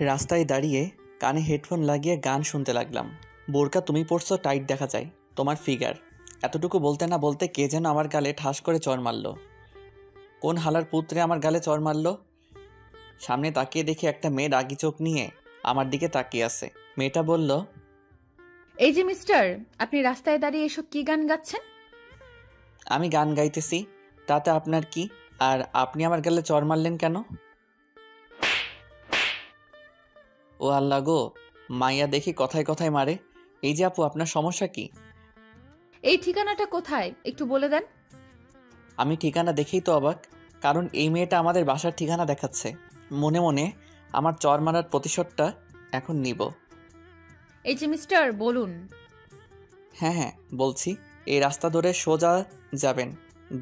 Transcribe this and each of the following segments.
রাস্তায় দাঁড়িয়ে কানে হেডফোন লাগিয়ে গান শুনতে লাগলাম। বোরকা তুমি পড়ছো, টাইট দেখা যায় তোমার ফিগার। এতটুকু বলতে না বলতে কে যেন আমার গালে ঠাস করে চড় মারল। কোন হালার পুত্রে আমার গালে চড় মারল? সামনে তাকিয়ে দেখি একটা মেয়ে রাগি চোখ নিয়ে আমার দিকে তাকিয়ে আছে। মেয়েটা বলল, এই যে মিস্টার, আপনি রাস্তায় দাঁড়িয়ে এসব কি গান গাচ্ছেন? আমি গান গাইতেছি, তাতে আপনার কি? আর আপনি আমার গালে চড় মারলেন কেন? ও আল্লাহ গো, মাইয়া দেখি কথায় কথায় মারে। এই যে আপু, আপনার সমস্যা কি? এই ঠিকানাটা কোথায় একটু বলে দেন। আমি ঠিকানা দেখেই তো অবাক, কারণ এই মেয়েটা আমাদের বাসার ঠিকানা দেখাচ্ছে। মনে মনে আমার চর মারার প্রতিশোধটা এখন নিব। এই যে মিস্টার, বলুন। হ্যাঁ হ্যাঁ বলছি, এই রাস্তা ধরে সোজা যাবেন,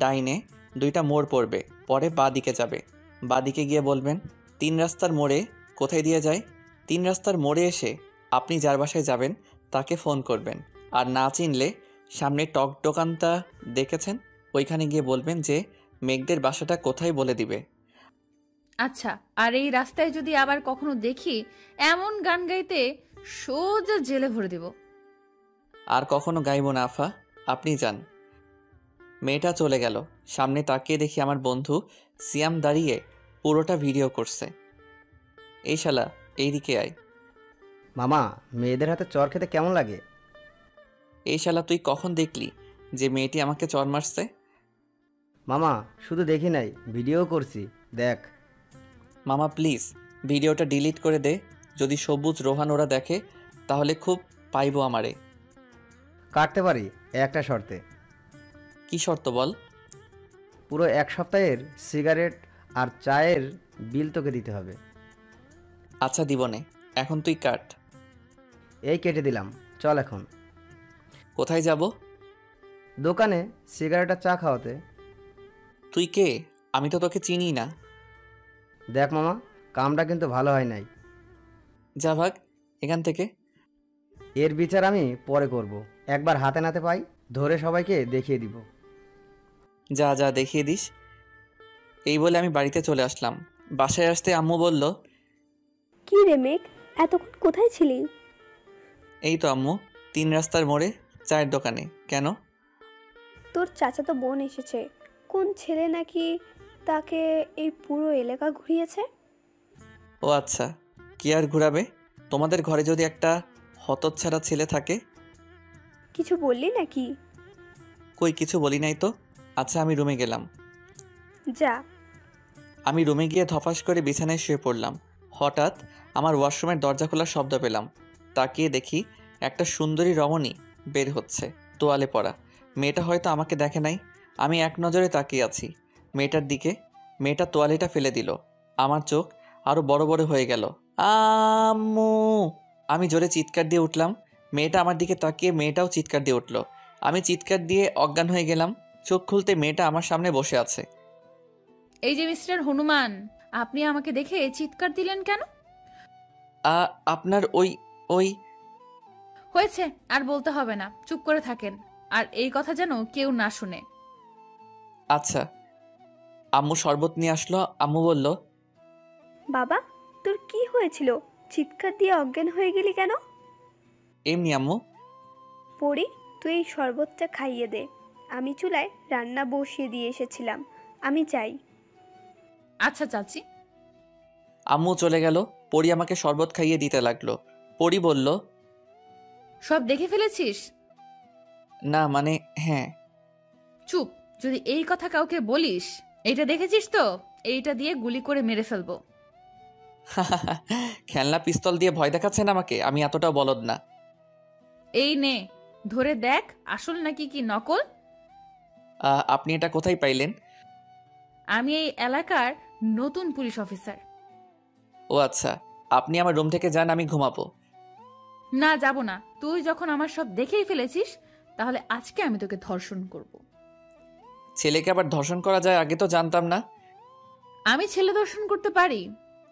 ডাইনে 2টা মোড় পড়বে, পরে বাঁ দিকে যাবে। বাঁ দিকে গিয়ে বলবেন 3 রাস্তার মোড়ে। কোথায় দিয়ে যায়? 3 রাস্তার মোড়ে এসে আপনি যার বাসায় যাবেন তাকে ফোন করবেন। আর না চিনলে সামনে টক দোকানটা দেখেছেন, ওইখানে গিয়ে বলবেন যে মেঘদের বাসাটা কোথায় বলে দিবে। আচ্ছা, আর এই রাস্তায় যদি আবার কখনো দেখি এমন গান গাইতে, সোজা জেলে ভরে দেব। আর কখনো গাইব না আফা, আপনি যান। মেয়েটা চলে গেল। সামনে তাকিয়ে দেখি আমার বন্ধু সিয়াম দাঁড়িয়ে পুরোটা ভিডিও করছে। এই শালা, এইদিকে আয়। মামা, মেয়েদের হাতে চর খেতে কেমন লাগে? এই শালা, তুই কখন দেখলি যে মেয়েটি আমাকে চর মারছে? মামা, শুধু দেখি নাই, ভিডিও করছি, দেখ। মামা প্লিজ ভিডিওটা ডিলিট করে দে। যদি সবুজ রোহান ওরা দেখে তাহলে খুব পাইবো আমারে। কাটতে পারি একটা শর্তে। কি শর্ত বল? পুরো 1 সপ্তাহের সিগারেট আর চায়ের বিল তোকে দিতে হবে। আচ্ছা দিবনে, এখন তুই কাট। এই কেটে দিলাম, চল এখন। কোথায় যাব? দোকানে সিগারেট আর চা খাওয়াতে। তুই কে? আমি তো তোকে চিনি না। দেখ মামা, কামটা কিন্তু ভালো হয় নাই। যা ভাগ এখান থেকে। এর বিচার আমি পরে করব। একবার হাতে নাতে পাই, ধরে সবাইকে দেখিয়ে দিব। যা যা দেখিয়ে দিস। এই বলে আমি বাড়িতে চলে আসলাম। বাসায় আসতে আম্মু বলল, কি রে মেঘ, এতক্ষণ কোথায় ছিলি? এই তো আম্মু, 3 রাস্তার মোড়ে চায়ের দোকানে। কেন? তোর চাচাতো বোন এসেছে। কোন ছেলে নাকি তাকে এই পুরো এলাকা ঘুরিয়েছে। ও আচ্ছা, কি আর ঘুরাবে? তোমাদের ঘরে যদি একটা হতচ্ছাড়া ছেলে থাকে। কিছু বললি নাকি? কই কিছু বলি নাই তো। আচ্ছা আমি রুমে গেলাম। যা। আমি রুমে গিয়ে ধপাস করে বিছানায় শুয়ে পড়লাম। হঠাৎ আমার ওয়াশরুমের দরজা খোলার শব্দ পেলাম। তাকিয়ে দেখি একটা সুন্দরী রমণী বের হচ্ছে, তোয়ালে পরা। মেয়েটা হয়তো আমাকে দেখে নাই। আমি এক নজরে তাকিয়ে আছি মেয়েটার দিকে। মেয়েটা তোয়ালেটা ফেলে দিল। আমার চোখ আরও বড় বড় হয়ে গেল। আম্মু! আমি জোরে চিৎকার দিয়ে উঠলাম। মেয়েটা আমার দিকে তাকিয়ে মেয়েটাও চিৎকার দিয়ে উঠল। আমি চিৎকার দিয়ে অজ্ঞান হয়ে গেলাম। চোখ খুলতে মেয়েটা আমার সামনে বসে আছে। এই যে মিস্টার হনুমান, আপনি আমাকে দেখে চিৎকার দিলেন কেন? আপনার ওই ওই হয়েছে, আর বলতে হবে না, চুপ করে থাকেন। আর এই কথা যেন কেউ না শুনে। আচ্ছা। আম্মু শরবত নিয়ে আসলো। আম্মু বলল, বাবা, তোর কি হয়েছিল? চিৎকার দিয়ে অজ্ঞান হয়ে গেলি কেন? এমনি আম্মু। পড়ি, তুই এই শরবতটা খাইয়ে দে। আমি চুলায় রান্না বসিয়ে দিয়ে এসেছিলাম, আমি চাই। আচ্ছা চাচি। আম্মু চলে গেল। পরি আমাকে শরবত খাইয়ে দিতে লাগলো। পরি বলল, সব দেখে ফেলেছিস? না মানে হ্যাঁ। চুপ, যদি এই কথা কাউকে বলিস, এইটা দেখেছিস তো, এইটা দিয়ে গুলি করে মেরে ফেলবো। খেলনা পিস্তল দিয়ে ভয় দেখাচ্ছেন আমাকে? আমি এতটাও বলদ না। এই নে, ধরে দেখ আসল নাকি কি নকল। আপনি এটা কোথায় পাইলেন? আমি এই এলাকার নতুন পুলিশ অফিসার। ও আচ্ছা, আপনি আমার রুম থেকে যান, আমি ঘুমাবো। না, যাব না। তুই যখন আমার সব দেখেই ফেলেছিস, তাহলে আজকে আমি তোকে ধর্ষণ করব। ছেলেকে আবার ধর্ষণ করা যায়? আগে তো জানতাম না। আমি ছেলে দর্শন করতে পারি।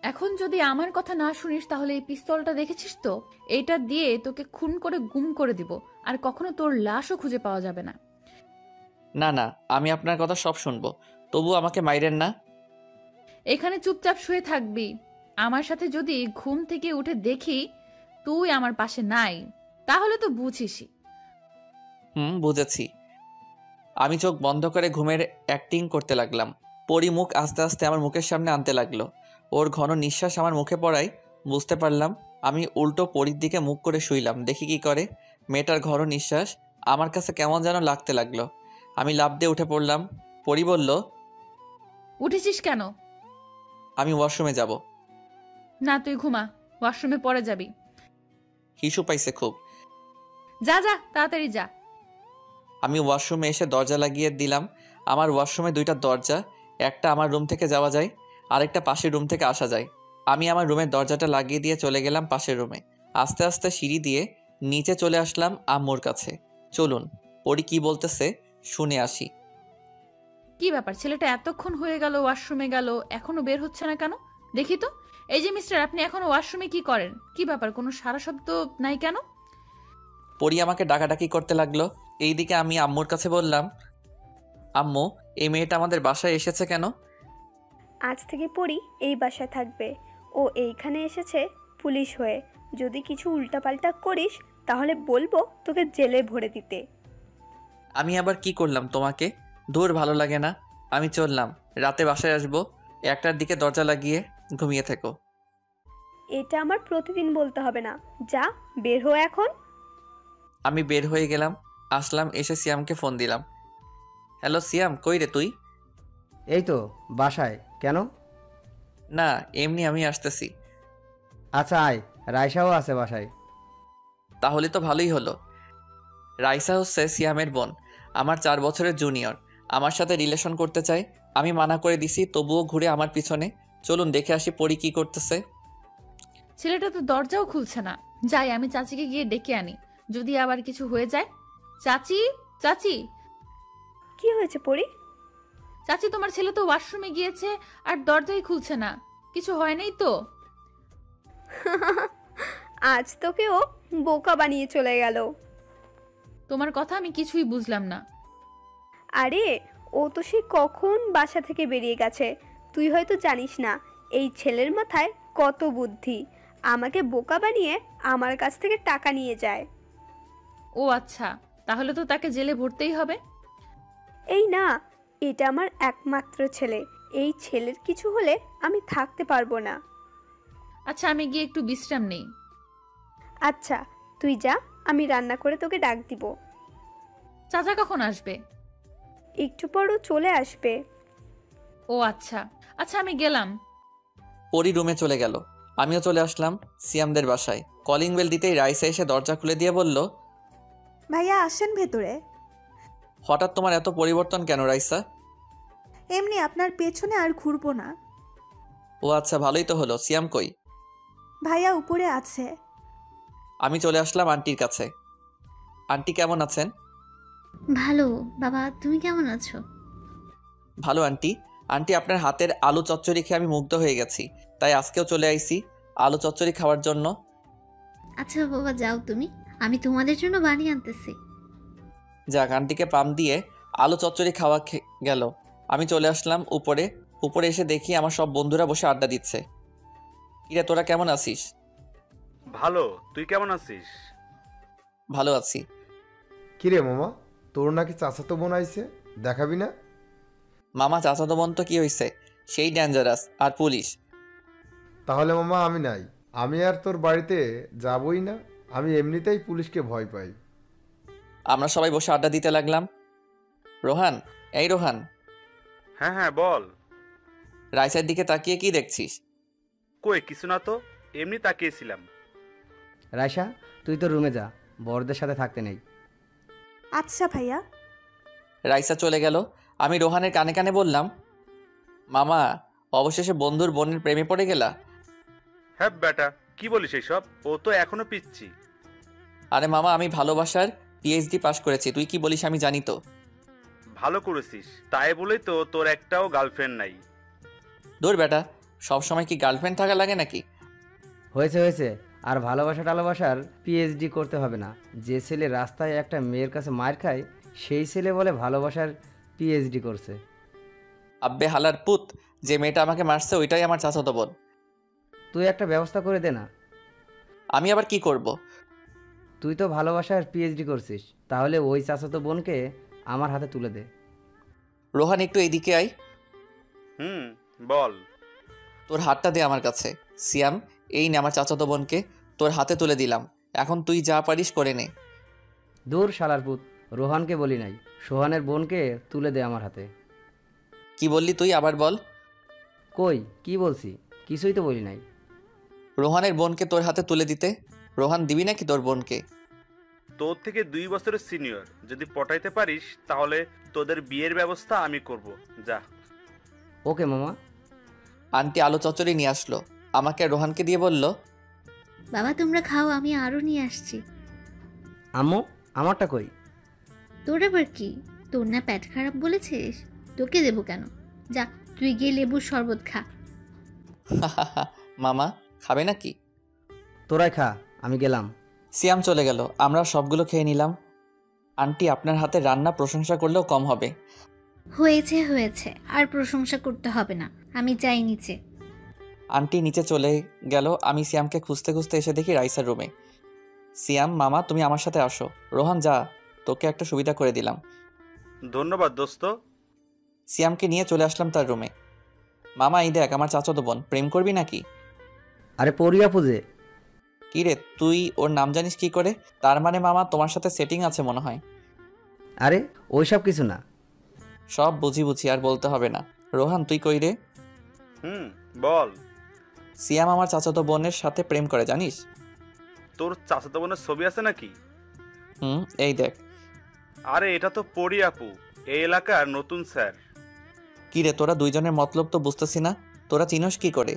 এখন যদি আমার কথা না শুনিস, তাহলে এই পিস্তলটা দেখেছিস তো, এইটা দিয়ে তোকে খুন করে গুম করে দিব, আর কখনো তোর লাশও খুঁজে পাওয়া যাবে না। না না, আমি আপনার কথা সব শুনবো, তবু আমাকে মাইরেন না। এখানে চুপচাপ শুয়ে থাকবি। আমার সাথে যদি ঘুম থেকে উঠে দেখি তুই আমার পাশে নাই, তাহলে তো বুঝিসই। বুঝেছি। আমি চোখ বন্ধ করে ঘুমের অ্যাক্টিং করতে লাগলাম। পরি মুখ আস্তে আস্তে আমার মুখের সামনে আনতে লাগলো। ওর ঘন নিঃশ্বাস আমার মুখে পড়ায় বুঝতে পারলাম। আমি উল্টো পরির দিকে মুখ করে শুইলাম, দেখি কি করে। মেয়েটার ঘন নিঃশ্বাস আমার কাছে কেমন যেন লাগতে লাগলো। আমি লাফ দিয়ে উঠে পড়লাম। পরি বলল, উঠেছিস কেন? আমি ওয়াশরুমে যাব। না, তুই ঘুমা, ওয়াশরুমে পরে যাবি। হিসু পাইছে খুব। যা যা, তাড়াতাড়ি যা। আমি ওয়াশরুমে এসে দরজা লাগিয়ে দিলাম। আমার ওয়াশরুমে দুইটা দরজা, একটা আমার রুম থেকে যাওয়া যায়, আরেকটা পাশের রুম থেকে আসা যায়। আমি আমার রুমের দরজাটা লাগিয়ে দিয়ে চলে গেলাম পাশের রুমে। আস্তে আস্তে সিঁড়ি দিয়ে নিচে চলে আসলাম আম্মুর কাছে। চলুন পরি কি বলতেছে শুনে আসি। কি ব্যাপার, ছেলেটা এতক্ষণ হয়ে গেল ওয়াশরুমে গেল, এখনো বের হচ্ছে না কেন? দেখি তো। এই যে মিস্টার, আপনি এখনো ওয়াশরুমে কি করেন? কি ব্যাপার, কোনো সারা শব্দ নাই কেন? পরি আমাকে ডাকাডাকি করতে লাগলো। এইদিকে আমি আম্মুর কাছে বললাম, আম্মু, এই মেয়েটা আমাদের বাসায় এসেছে কেন? আজ থেকে পড়ি এই বাসায় থাকবে। ও এইখানে এসেছে পুলিশ হয়ে। যদি কিছু উল্টাপাল্টা করিস তাহলে বলবো তোকে জেলে ভরে দিতে। আমি আবার কি করলাম তোমাকে? দূর, ভালো লাগে না। আমি চললাম, রাতে বাসায় আসবো। 1টার দিকে দরজা লাগিয়ে ঘুমিয়ে থেকো। এটা আমার প্রতিদিন বলতে হবে না। যা, বের হো এখন। আমি বের হয়ে গেলাম, আসলাম, এসে সিয়ামকে ফোন দিলাম। হ্যালো সিয়াম, কই রে তুই? এই তো বাসায়। কেন? না এমনি, আমি আসতেছি। আচ্ছা আয়, রায়সাও আছে বাসায়। তাহলে তো ভালোই হলো। রাইসা হচ্ছে সিয়ামের বোন, আমার 4 বছরের জুনিয়র। আমার সাথে রিলেশন করতে চায়। আমি মানা করে দিছি, তবুও ঘুরে আমার পিছনে। চলুন দেখে আসি পরি কি করতেছে। ছেলেটা তো দরজাও খুলছে না। যাই, আমি চাচিকে গিয়ে ডেকে আনি, যদি আবার কিছু হয়ে যায়। চাচি, চাচি, কি হয়েছে পড়ি? চাচি, তোমার ছেলে তো ওয়াশরুমে গিয়েছে আর দরজাই খুলছে না। কিছু হয় নাই তো? আজ তোকে ও বোকা বানিয়ে চলে গেল। তোমার কথা আমি কিছুই বুঝলাম না। আরে, ও তো সে কখন বাসা থেকে বেরিয়ে গেছে। তুই হয়তো জানিস না এই ছেলের মাথায় কত বুদ্ধি। আমাকে বোকা বানিয়ে আমার কাছ থেকে টাকা নিয়ে যায়। ও আচ্ছা, তাহলে তো তাকে জেলে ভরতেই হবে। এই না, এটা আমার একমাত্র ছেলে। এই ছেলের কিছু হলে আমি থাকতে পারবো না। আচ্ছা, আমি গিয়ে একটু বিশ্রাম নেই। আচ্ছা, তুই যা, আমি রান্না করে তোকে ডাক দিব। চাচা কখন আসবে? একটু পরও চলে আসবে। ও আচ্ছা, আচ্ছা আমি গেলাম। পরি রুমে চলে গেল, আমিও চলে আসলাম সিয়ামদের বাসায়। কলিং বেল দিতেই রাইসা এসে দরজা খুলে দিয়ে বলল, ভাইয়া আসেন ভেতরে। হঠাৎ তোমার এত পরিবর্তন কেন রাইসা? এমনি আপনার পেছনে আর ঘুরবো না। ও আচ্ছা, ভালোই তো হলো। সিয়াম কই? ভাইয়া উপরে আছে। আমি চলে আসলাম আন্টির কাছে। আন্টি কেমন আছেন? ভালো। বাবা, তুমি কেমন আছো? ভালো আন্টি। আন্টি, আপনার হাতের আলু চচ্চড়ি খেয়ে আমি মুগ্ধ হয়ে গেছি, তাই আজকেও চলে আইছি আলু চচ্চড়ি খাওয়ার জন্য। আচ্ছা বাবা, যাও তুমি, আমি তোমাদের জন্য বানিয়ে আনতেছি। যাক, আন্টিকে পাম দিয়ে আলু চচ্চড়ি খাওয়া গেল। আমি চলে আসলাম উপরে। উপরে এসে দেখি আমার সব বন্ধুরা বসে আড্ডা দিচ্ছে। কিরে, তোরা কেমন আছিস? ভালো, তুই কেমন আছিস? ভালো আছি। কিরে মামা, তোর নাকি চাচাতো বোন আইছে, দেখাবি না? মামা, চাচাতো বোন তো কি হয়েছে, সেই ডেঞ্জারাস আর পুলিশ। তাহলে মামা আমি নাই, আমি আর তোর বাড়িতে যাবই না। আমি এমনিতেই পুলিশকে ভয় পাই। আমরা সবাই বসে আড্ডা দিতে লাগলাম। রোহান, এই রোহান, হ্যাঁ হ্যাঁ বল। রাইসার দিকে তাকিয়ে কি দেখছিস? কই কিছু না তো, এমনি তাকিয়েছিলাম। রায়সা, তুই তো রুমে যা, বড়দের সাথে থাকতে নেই। আচ্ছা ভাইয়া। রাইসা চলে গেল। আমি রোহানের কানে কানে বললাম, মামা, অবশেষে বন্ধুর বোনের প্রেমে পড়ে গেলা? হ্যাঁ বেটা, কি বলিস এইসব? ও তো এখনো পিচ্ছি। আরে মামা, আমি ভালোবাসার পিএইচডি পাশ করেছি, তুই কি বলিস আমি জানি তো। ভালো করেছিস, তাই বলেই তো তোর একটাও গার্লফ্রেন্ড নাই। দূর বেটা, সবসময় কি গার্লফ্রেন্ড থাকা লাগে নাকি? হয়েছে হয়েছে, আর ভালোবাসা টালোবাসার পিএইচডি করতে হবে না। যে ছেলে রাস্তায় একটা মেয়ের কাছে মার খায়, সেই ছেলে বলে ভালোবাসার পিএইচডি করছে। আব্বে হালার পুত, যে মেয়েটা আমাকে মারছে ওইটাই আমার চাচাতো বোন। তুই একটা ব্যবস্থা করে দে না। আমি আবার কি করব? তুই তো ভালোবাসার পিএইচডি করছিস, তাহলে ওই চাচাতো বোনকে আমার হাতে তুলে দে। রোহান একটু এইদিকে আয়। হুম, বল। তোর হাতটা দে আমার কাছে। সিয়াম, এই নে আমার চাচাতো বোনকে তোর হাতে তুলে দিলাম। এখন তুই যা পারিস করে নে। দূর শালার পুত, রোহানকে বলি নাই, সোহানের বোনকে তুলে দে আমার হাতে। কি বললি তুই? আবার বল। কই কি বলছি? কিছুই তো বলি নাই। রোহানের বোনকে তোর হাতে তুলে দিতে? রোহান দিবি নাকি তোর বোনকে? তোর থেকে 2 বছরের সিনিয়র, যদি পটাইতে পারিস তাহলে তোদের বিয়ের ব্যবস্থা আমি করব। যা। ওকে মামা। আন্টি আলু চচ্চড়ি নিয়ে আসলো, আমাকে আর রোহানকে দিয়ে বলল, বাবা তোমরা খাও, আমি আরও নিয়ে আসছি। আম্মু আমারটা কই? তোর আবার কি? তোর না পেট খারাপ বলেছিস, তোকে দেবো কেন? যা তুই গিয়ে লেবুর শরবত খা। মামা খাবে নাকি? তোরাই খা, আমি গেলাম। সিয়াম চলে গেল, আমরা সবগুলো খেয়ে নিলাম। আন্টি আপনার হাতে রান্না প্রশংসা করলেও কম হবে। হয়েছে হয়েছে, আর প্রশংসা করতে হবে না, আমি যাই নিচে। আন্টি নিচে চলে গেল। আমি সিয়ামকে খুঁজতে খুঁজতে এসে দেখি রাইসার রুমে। সিয়াম মামা তুমি আমার সাথে আসো। রোহান যা, তোকে একটা সুবিধা করে দিলাম। ধন্যবাদ দোস্ত। সিয়ামকে নিয়ে চলে আসলাম তার রুমে। মামা এই দেখ আমার চাচাতো বোন, প্রেম করবি নাকি? আরে পরিয়া পুজে। কি রে তুই ওর নাম জানিস কি করে? তার মানে মামা তোমার সাথে সেটিং আছে মনে হয়। আরে ওইসব কিছু না। সব বুঝি বুঝি, আর বলতে হবে না। রোহান তুই কই রে? হুম, বল। সিয়াম আমার চাচাতো বোনের সাথে প্রেম করে জানিস? তোর চাচাতো বোনের ছবি আছে নাকি? এই দেখ। আরে এটা তো পরি আপু, এই এলাকার নতুন স্যার। কি রে তোরা দুইজনের মতলব তো বুঝতেছি না, তোরা চিনস কি করে?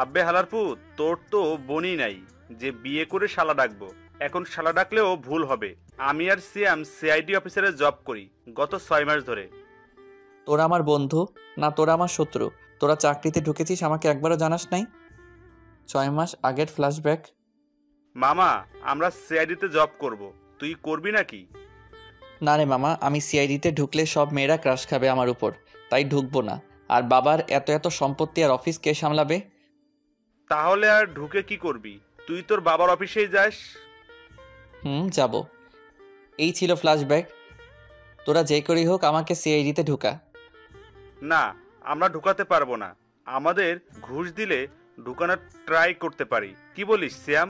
আব্বে হালারপু, তোর তো বোনই নাই যে বিয়ে করে শালা ডাকবো। এখন শালা ডাকলেও ভুল হবে। আমি আর সিয়াম সিআইডি অফিসারে জব করি গত 6 মাস ধরে। তোরা আমার বন্ধু না তোরা আমার শত্রু? তোরা চাকরিতে ঢুকেছিস আমাকে একবারও জানাস নাই? 6 মাস আগের ফ্ল্যাশব্যাক। মামা আমরা সিআইডিতে জব করব, তুই করবি নাকি? না রে মামা, আমি সিআইডিতে ঢুকলে সব মেয়েরা ক্রাশ খাবে আমার উপর, তাই ঢুকবো না। আর বাবার এত এত সম্পত্তি আর অফিস কে সামলাবে? তাহলে আর ঢুকে কি করবি? তুই তোর বাবার অফিসেই যাস। যাব। এই ছিল ফ্ল্যাশব্যাক। তোরা যে করেই হোক আমাকে সিআইডিতে ঢুকা। না, আমরা ঢুকাতে পারবো না। আমাদের ঘুষ দিলে ঢুকানোর ট্রাই করতে পারি। কি বলিস সিয়াম?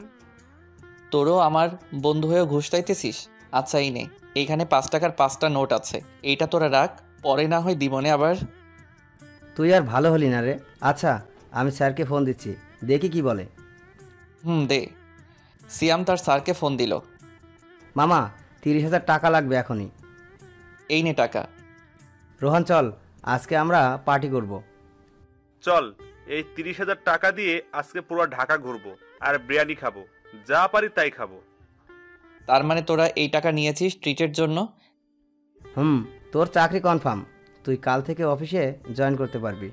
তোরও আমার বন্ধু হয়েও ঘুষ চাইতেছিস? আচ্ছা এই নে, এইখানে 5 টাকার 5টা নোট আছে, এইটা তোরা রাখ, পরে না হয় দিবনে আবার। তুই আর ভালো হলি না রে। আচ্ছা আমি স্যারকে ফোন দিচ্ছি, দেখি কি বলে। দে। সিয়াম তার স্যারকে ফোন দিল। মামা 30,000 টাকা লাগবে এখনই। এই নে টাকা। রোহান চল, আজকে আমরা পার্টি করব। চল, এই 30,000 টাকা দিয়ে আজকে পুরো ঢাকা ঘুরবো আর বিরিয়ানি খাবো, যা পারি তাই খাবো। তার মানে তোরা এই টাকা নিয়েছিস ট্রিটের জন্য? তোর চাকরি কনফার্ম, তুই কাল থেকে অফিসে জয়েন করতে পারবি।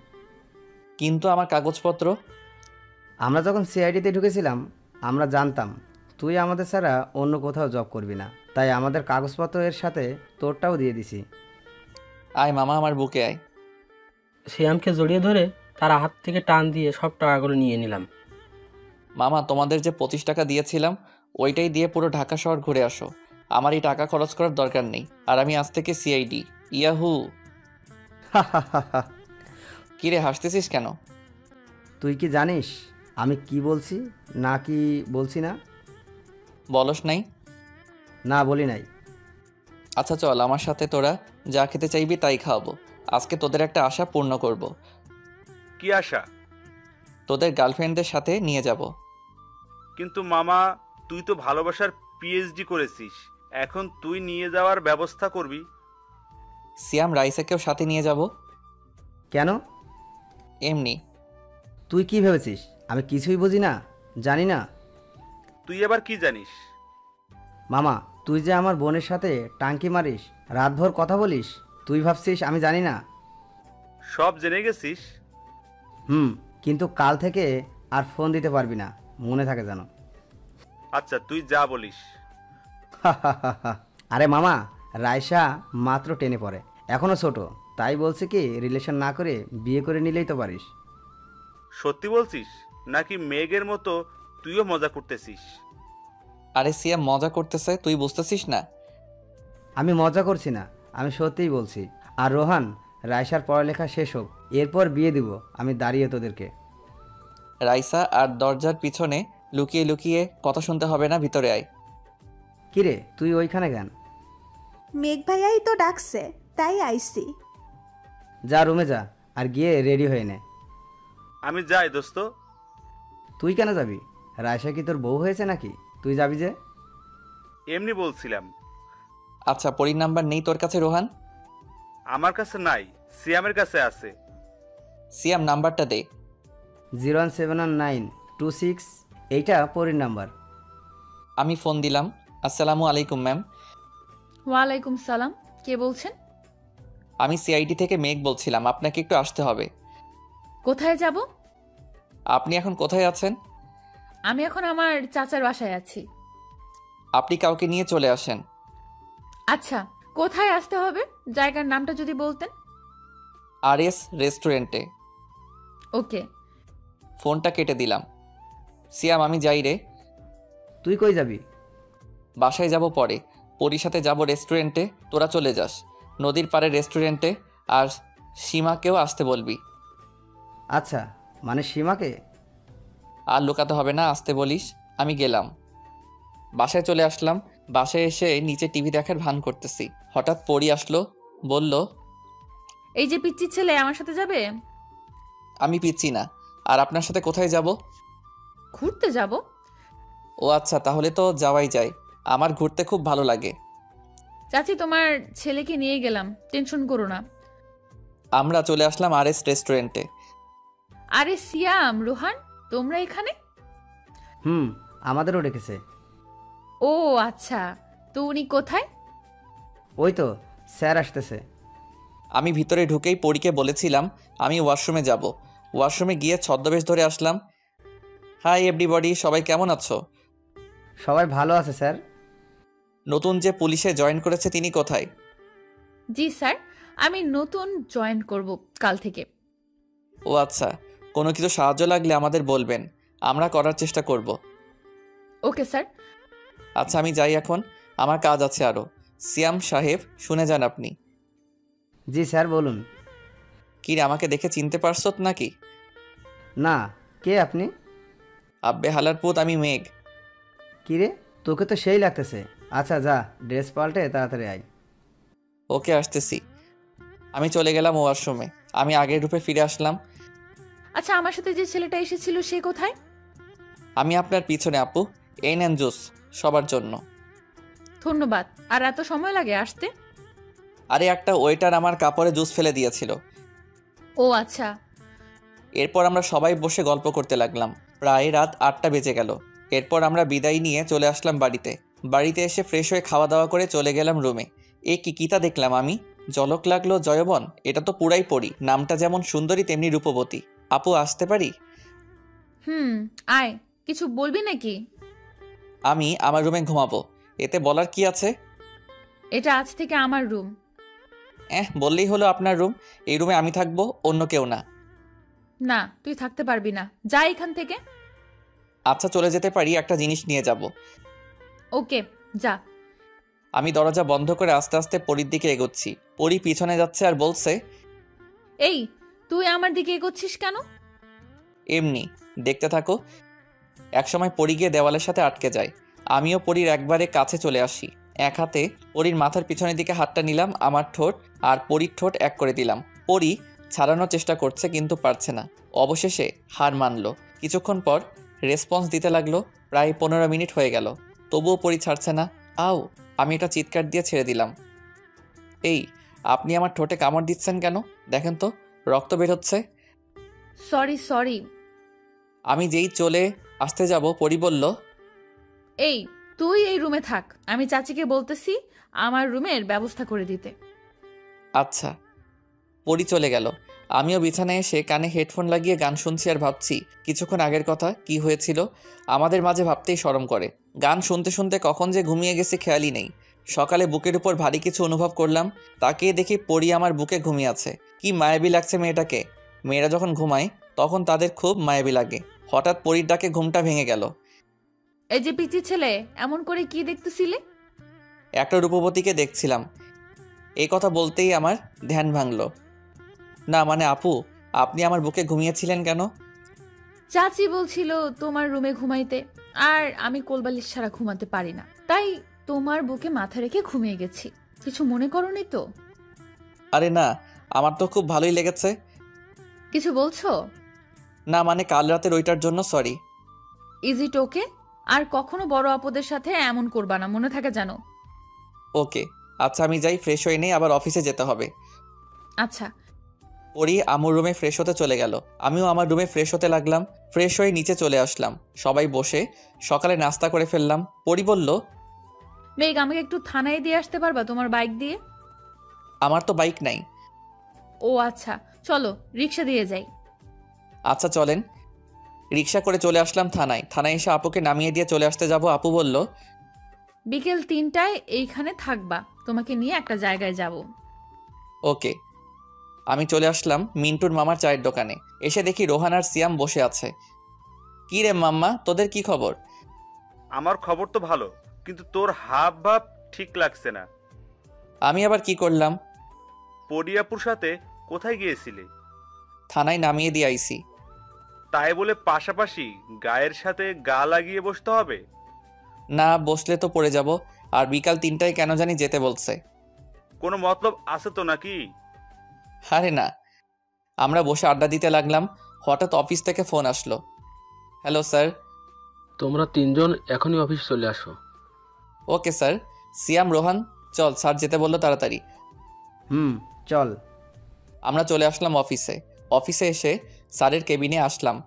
কিন্তু আমার কাগজপত্র? আমরা যখন সিআইডিতে ঢুকেছিলাম আমরা জানতাম তুই আমাদের ছাড়া অন্য কোথাও জব করবি না, তাই আমাদের কাগজপত্র এর সাথে তোরটাও দিয়ে দিছি। আয় মামা আমার বুকে আয়। শ্যামকে জড়িয়ে ধরে তার হাত থেকে টান দিয়ে সব টাকাগুলো নিয়ে নিলাম। মামা তোমাদের যে 25 টাকা দিয়েছিলাম ওইটাই দিয়ে পুরো ঢাকা শহর ঘুরে আসো, আমার এই টাকা খরচ করার দরকার নেই। আর আমি আজ থেকে সিআইডি। ইয়াহু। কিরে হাসতেছিস কেন? তুই কি জানিস আমি কি বলছি না কি বলছি না? বলস নাই? না বলি নাই। আচ্ছা চল আমার সাথে, তোরা যা খেতে চাইবি তাই খাওয়াবো। আজকে তোদের একটা আশা পূর্ণ করব। কি আশা? তোদের গার্লফ্রেন্ডদের সাথে নিয়ে যাব। কিন্তু মামা তুই তো ভালোবাসার পিএইচডি করেছিস, এখন তুই নিয়ে যাওয়ার ব্যবস্থা করবি। সিয়াম রাইসাকেও সাথে নিয়ে যাব। কেন? এমনি। তুই কি ভেবেছিস আমি কিছুই বুঝি না, জানি না? তুই আবার কি জানিস? মামা তুই যে আমার বোনের সাথে টাঙ্কি মারিস, রাতভর কথা বলিস, তুই ভাবছিস আমি জানি না? সব জেনে গেছিস? কিন্তু কাল থেকে আর ফোন দিতে পারবি না, মনে থাকে যেন। আচ্ছা তুই যা বলিস। আরে মামা রাইসা মাত্র 10-এ পড়ে, এখনো ছোট, তাই বলছে কি রিলেশন না করে বিয়ে করে নিলেই তো পারিস। সত্যি বলছিস? নাকি মেঘের মতো তুইও মজা করতেছিস? আরে সিয়াম মজা করতেছে, তুই বুঝতেছিস না? আমি মজা করছি না, আমি সত্যিই বলছি। আর রোহান, রাইসার পড়ালেখা শেষ হোক, এরপর বিয়ে দিব। আমি দাঁড়িয়ে তোদেরকে। রাইসা আর দরজার পিছনে লুকিয়ে লুকিয়ে কথা শুনতে হবে না, ভিতরে আয়। কিরে, তুই ওইখানে কেন? মেঘ ভাইয়াই তো ডাকছে, তাই আইসি। যা রুমে যা, আর গিয়ে রেডি হয়ে নে। আমি যাই দোস্ত। তুই কেন যাবি? রাইসা কি তোর বউ হয়েছে নাকি তুই যাবি যে? এমনি বলছিলাম। আচ্ছা, পরীর নাম্বার নেই তোর কাছে রোহান? আমার কাছে নাই, সিয়ামের কাছে আছে। সিয়াম নাম্বারটা দে। 0171926, এইটা পরীর নাম্বার। আমি ফোন দিলাম। আসসালামু আলাইকুম ম্যাম। ওয়ালাইকুম সালাম, কে বলছেন? আমি সিআইডি থেকে মেঘ বলছিলাম, আপনাকে একটু আসতে হবে। কোথায় যাব? আপনি এখন কোথায় আছেন? আমি এখন আমার চাচার বাসায় আছি। আপনি কাউকে নিয়ে চলে আসেন। আচ্ছা, কোথায় আসতে হবে? জায়গার নামটা যদি বলতেন। আরএস রেস্টুরেন্টে। ওকে। ফোনটা কেটে দিলাম। সিয়াম আমি যাই রে। তুই কই যাবি? বাসায় যাব পরে, পরীর সাথে যাব রেস্টুরেন্টে, তোরা চলে যাস নদীর পাড়ে রেস্টুরেন্টে। আর সীমাকেও আসতে বলবি। আচ্ছা, মানে সীমাকে? আর লুকাতে হবে না, আসতে বলিস। আমি গেলাম, বাসায় চলে আসলাম। বাসায় এসে নিচে টিভি দেখার ভান করতেছি, হঠাৎ পরী আসলো, বলল, এই যে পিচ্চি ছেলে আমার সাথে যাবে? আমি পিচ্ছি না। আর আপনার সাথে কোথায় যাব? ঘুরতে যাব। ও আচ্ছা, তাহলে তো যাওয়াই যায়। আমার ঘুরতে খুব ভালো লাগে। চাচি, তোমার ছেলেকে নিয়ে গেলাম, টেনশন করো না। আমরা চলে আসলাম আরএস রেস্টুরেন্টে। আরে সিয়াম, রোহান, তোমরা এখানে? আমাদেরও ডেকেছে। ও আচ্ছা, তো উনি কোথায়? ওই তো স্যার আসতেছে। আমি ভিতরে ঢুকেই পরীকে বলেছিলাম আমি ওয়াশরুমে যাব। ওয়াশরুমে গিয়ে ছদ্মবেশ ধরে আসলাম। হাই এভরিবডি, সবাই কেমন আছো? সবাই ভালো আছে স্যার। নতুন যে পুলিশে জয়েন করেছে তিনি কোথায়? জি স্যার, আমি নতুন জয়েন করব কাল থেকে। ও আচ্ছা, কোনো কিছু সাহায্য লাগলে আমাদের বলবেন, আমরা করার চেষ্টা করব। Okay sir. আচ্ছা আমি যাই এখন, আমার কাজ আছে আরও। সিয়াম সাহেব শুনে যান আপনি। জি স্যার, বলুন। কি রে, আমাকে দেখে চিনতে পারছত নাকি? না, কে আপনি? আব্বে হালার পুত, আমি মেঘ। কিরে, তোকে তো সেই লাগতেছে। আচ্ছা যা, ড্রেস পাল্টে তাড়াতাড়ি আয়। ওকে আসতেছি। আমি চলে গেলাম ওয়াশরুমে। আমি আগের রূপে ফিরে আসলাম। আচ্ছা, আমার সাথে যে ছেলেটা এসেছিল সে কোথায়? আমি আপনার পিছনে আপু। এই নেন জুস, সবার জন্য। ধন্যবাদ। আর এত সময় লাগে আসতে? আরে একটা ওয়েটার আমার কাপড়ে জুস ফেলে দিয়েছিল। ও আচ্ছা। এরপর আমরা সবাই বসে গল্প করতে লাগলাম। প্রায় রাত 8টা বেজে গেল। এরপর আমরা বিদায় নিয়ে চলে আসলাম বাড়িতে। বাড়িতে এসে ফ্রেশ হয়ে খাওয়া দাওয়া করে চলে গেলাম রুমে। কিতা দেখলাম আমি, জলক লাগলো জয়বন। এটা তো পুরাই পড়ি, নামটা যেমন সুন্দরী তেমনি রূপবতী। আপু আসতে পারি? আয়। কিছু বলবি নাকি? আমি আমার রুমে ঘুমাবো, এতে বলার কি আছে? এটা আজ থেকে আমার রুম। বললেই হলো আপনার রুম। এই রুমে আমি থাকবো, অন্য কেউ না। না, তুই থাকতে পারবি না, যা এখান থেকে। আচ্ছা চলে যেতে পারি, একটা জিনিস নিয়ে যাব। ওকে, যা। আমি দরজা বন্ধ করে আস্তে আস্তে পরীর দিকে এগোচ্ছি। পরী পিছনে যাচ্ছে আর বলছে, এই তুই আমার দিকে এগোচ্ছিস কেন? এমনি দেখতে থাকো। একসময় পরী গিয়ে দেওয়ালের সাথে আটকে যায়। আমিও পরীর একবারে কাছে চলে আসি। এক হাতে পরীর মাথার পিছনের দিকে হাতটা নিলাম, আমার ঠোঁট আর পরীর ঠোঁট এক করে দিলাম। পরী ছাড়ানোর চেষ্টা করছে কিন্তু পারছে না। অবশেষে হার মানলো। কিছুক্ষণ পর রেসপন্স দিতে লাগলো। প্রায় 15 মিনিট হয়ে গেল, তবুও পরী ছাড়ছে না। আও, আমি এটা চিৎকার দিয়ে ছেড়ে দিলাম। এই, আপনি আমার ঠোঁটে কামড় দিচ্ছেন কেন? দেখেন তো, রক্ত বের হচ্ছে। সরি। আমি যেই চলে আসতে যাব, পরী বলল, এই তুই এই রুমে থাক, আমি চাচিকে বলতেছি আমার রুমের ব্যবস্থা করে দিতে। আচ্ছা। পরী চলে গেল। আমিও বিছানায় এসে কানে হেডফোন লাগিয়ে গান শুনছি আর ভাবছি কিছুক্ষণ আগের কথা, কি হয়েছিল আমাদের মাঝে, ভাবতেই শরম করে। গান শুনতে শুনতে কখন যে ঘুমিয়ে গেছি খেয়ালই নেই। সকালে বুকের উপর ভারী কিছু অনুভব করলাম, তাকিয়ে দেখি পরী আমার বুকে ঘুমিয়ে আছে। কি মায়াবী লাগছে মেয়েটাকে। মেয়েরা যখন ঘুমায় তখন তাদের খুব মায়াবী লাগে। হঠাৎ পরীর ডাকে ঘুমটা ভেঙে গেল। এই যে পিচি ছেলে, এমন করে কি দেখতেছিলে? একটা রূপবতীকে দেখছিলাম। এই কথা বলতেই আমার ধ্যান ভাঙল। না মানে আপু, আপনি আমার বুকে ঘুমিয়েছিলেন কেন? চাচি বলছিল তোমার রুমে ঘুমাইতে, আর আমি কোলবালিশ ছাড়া ঘুমাতে পারি না, তাই তোমার বুকে মাথা রেখে ঘুমিয়ে গেছি। কিছু মনে করনি তো? আরে না, আমার তো খুব ভালোই লেগেছে। কিছু বলছো? না মানে কাল রাতের ওইটার জন্য সরি। ইজ ইট ওকে? আর কখনো বড় আপদের সাথে এমন করবা না, মনে থাকে জানো। ওকে, আচ্ছা আমি যাই, ফ্রেশ হয়ে নেই, আবার অফিসে যেতে হবে। আচ্ছা। পরি আমার রুমে ফ্রেশ হতে চলে গেল। আমিও আমার রুমে ফ্রেশ হতে লাগলাম। ফ্রেশ হয়ে নিচে চলে আসলাম। সবাই বসে সকালে নাস্তা করে ফেললাম। পরি বলল, মেঘ, আমাকে একটু থানায় দিয়ে আসতে পারবা তোমার বাইক দিয়ে? আমার তো বাইক নাই। ও আচ্ছা, চলো রিক্সা দিয়ে যাই। আচ্ছা চলেন। রিক্সা করে চলে আসলাম থানায়। থানায় এসে আপুকে নামিয়ে দিয়ে চলে আসতে যাব। আপু বলল, বিকেল 3টায় এইখানে থাকবা, তোমাকে নিয়ে একটা জায়গায় যাব। ওকে। আমি চলে আসলাম মিন্টুর মামার চায়ের দোকানে। এসে দেখি রোহান আর সিয়াম বসে আছে। কি রে মাম্মা, তোদের কি খবর? আমার খবর তো ভালো, কিন্তু তোর হাব ভাব ঠিক লাগছে না। আমি আবার কি করলাম? পরিয়াপুর সাথে কোথায় গিয়েছিলে? থানায় নামিয়ে দিয়ে আইছি। তাই বলে পাশাপাশি গায়ের সাথে গা লাগিয়ে বসতে হবে? না, বসলে তো পড়ে যাব। আর বিকাল 3টায় কেন জানি যেতে বলছে। কোনো মতলব আছে তো নাকি? আরে না, আমরা বসে আড্ডা দিতে লাগলাম। হঠাৎ অফিস থেকে ফোন আসলো। Hello sir. তোমরা 3জন এখনই অফিস চলে আসো। Okay sir. সিয়াম, রোহান, চল, স্যার যেতে বললো, তাড়াতাড়ি। চল। আমরা চলে আসলাম অফিসে। অফিসে এসে স্যারের কেবিনে আসলাম।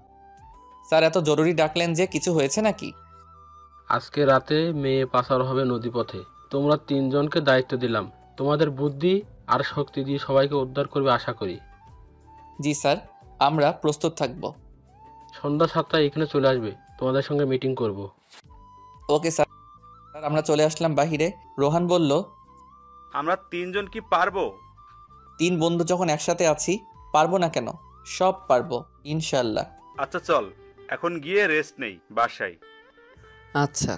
স্যার এত জরুরি ডাকলেন যে, কিছু হয়েছে নাকি? আজকে রাতে মেয়ে পাচার হবে নদীপথে। তোমরা 3জনকে দায়িত্ব দিলাম। তোমাদের বুদ্ধি আর শক্তি দিয়ে সবাইকে উদ্ধার করবে আশা করি। জি স্যার, আমরা প্রস্তুত থাকব। সন্ধ্যা 7টায় এখানে চলে আসবে, তোমাদের সঙ্গে মিটিং করব। Okay sir. আমরা চলে আসলাম বাহিরে। রোহান বলল, আমরা 3জন কি পারবো? 3 বন্ধু যখন একসাথে আছি, পারবো না কেন? সব পারবো ইনশাল্লাহ। আচ্ছা চল, এখন গিয়ে রেস্ট নেই বাসায়। আচ্ছা।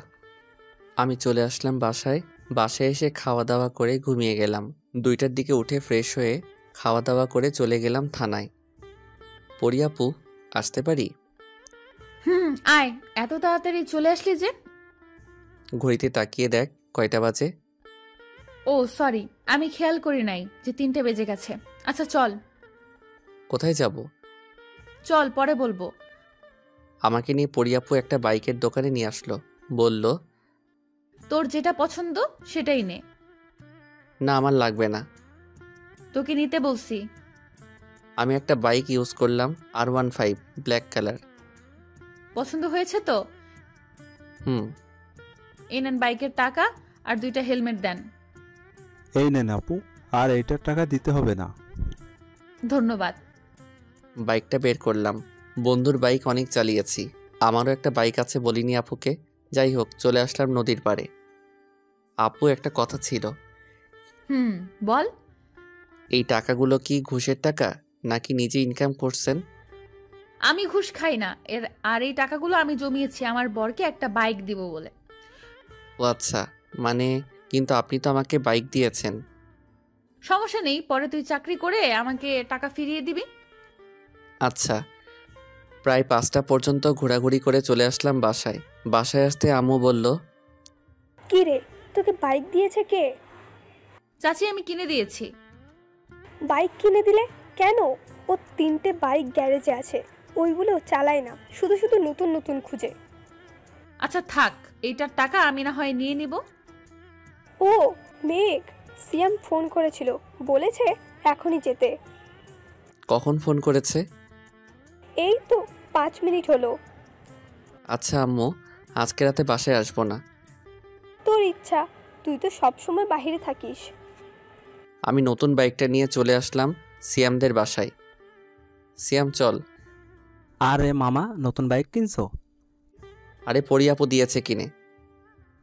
আমি চলে আসলাম বাসায়। বাসায় এসে খাওয়া দাওয়া করে ঘুমিয়ে গেলাম। 2টার দিকে উঠে ফ্রেশ হয়ে খাওয়া দাওয়া করে চলে গেলাম থানায়। পরিয়াপু, আসতে পারি? আয়, এত তাড়াতাড়ি চলে আসলি যে? ঘড়িতে তাকিয়ে দেখ কয়টা বাজে। ও সরি, আমি খেয়াল করি নাই যে 3টে বেজে গেছে। আচ্ছা চল। কোথায় যাব? চল, পরে বলবো। আমাকে নিয়ে পরিয়াপু একটা বাইকের দোকানে নিয়ে আসলো। বলল, তোর যেটা পছন্দ সেটাই নে। না আমার লাগবে না। তোকে নিতে বলছি। আমি একটা বাইক ইউজ করলাম, R15 ব্ল্যাক কালার। পছন্দ হয়েছে তো? এই নেন বাইকের টাকা আর 2টা হেলমেট দেন। এই নেন আপু, আর এইটার টাকা দিতে হবে না। ধন্যবাদ। বাইকটা বের করলাম। বন্ধুর বাইক অনেক চালিয়েছি। আমারও একটা বাইক আছে, বলিনি আপুকে। যাই হোক, চলে আসলাম নদীর পাড়ে। আপু, একটা কথা ছিল। বল। এই টাকাগুলো কি ঘুষের টাকা নাকি নিজে ইনকাম করছেন? আমি ঘুষ খাই না। আর এই টাকাগুলো আমি জমিয়েছি আমার বরকে একটা বাইক দিব বলে। ও আচ্ছা, মানে কিন্তু আপনি তো আমাকে বাইক দিয়েছেন। সমস্যা নেই, পরে তুই চাকরি করে আমাকে টাকা ফিরিয়ে দিবি। আচ্ছা। প্রায় 5টা পর্যন্ত ঘোরাঘুরি করে চলে আসলাম বাসায়। বাসায় আসতে আম্মু বলল, কি রে, তোকে বাইক দিয়েছে কে? চাচি, আমি কিনে দিয়েছি। বাইক কিনে দিলে কেন? ও 3টে বাইক গ্যারেজে আছে, ওইগুলো চালায় না, শুধু শুধু নতুন নতুন খুঁজে। আচ্ছা থাক, এইটার টাকা আমি না হয় নিয়ে নিব। ও মেঘ, সিয়াম ফোন করেছিল, বলেছে এখনই যেতে। কখন ফোন করেছে? এই তো 5 মিনিট হলো। আচ্ছা আম্মু, আজকে রাতে বাসায় আসবো না। তোর ইচ্ছা, তুই তো সব সময় বাইরে থাকিস। আমি নতুন বাইকটা নিয়ে চলে আসলাম সিয়ামদের বাসায়। সিয়াম চল। আরে মামা, নতুন বাইক কিনছো? আরে পরিয়াপু দিয়েছে কিনে।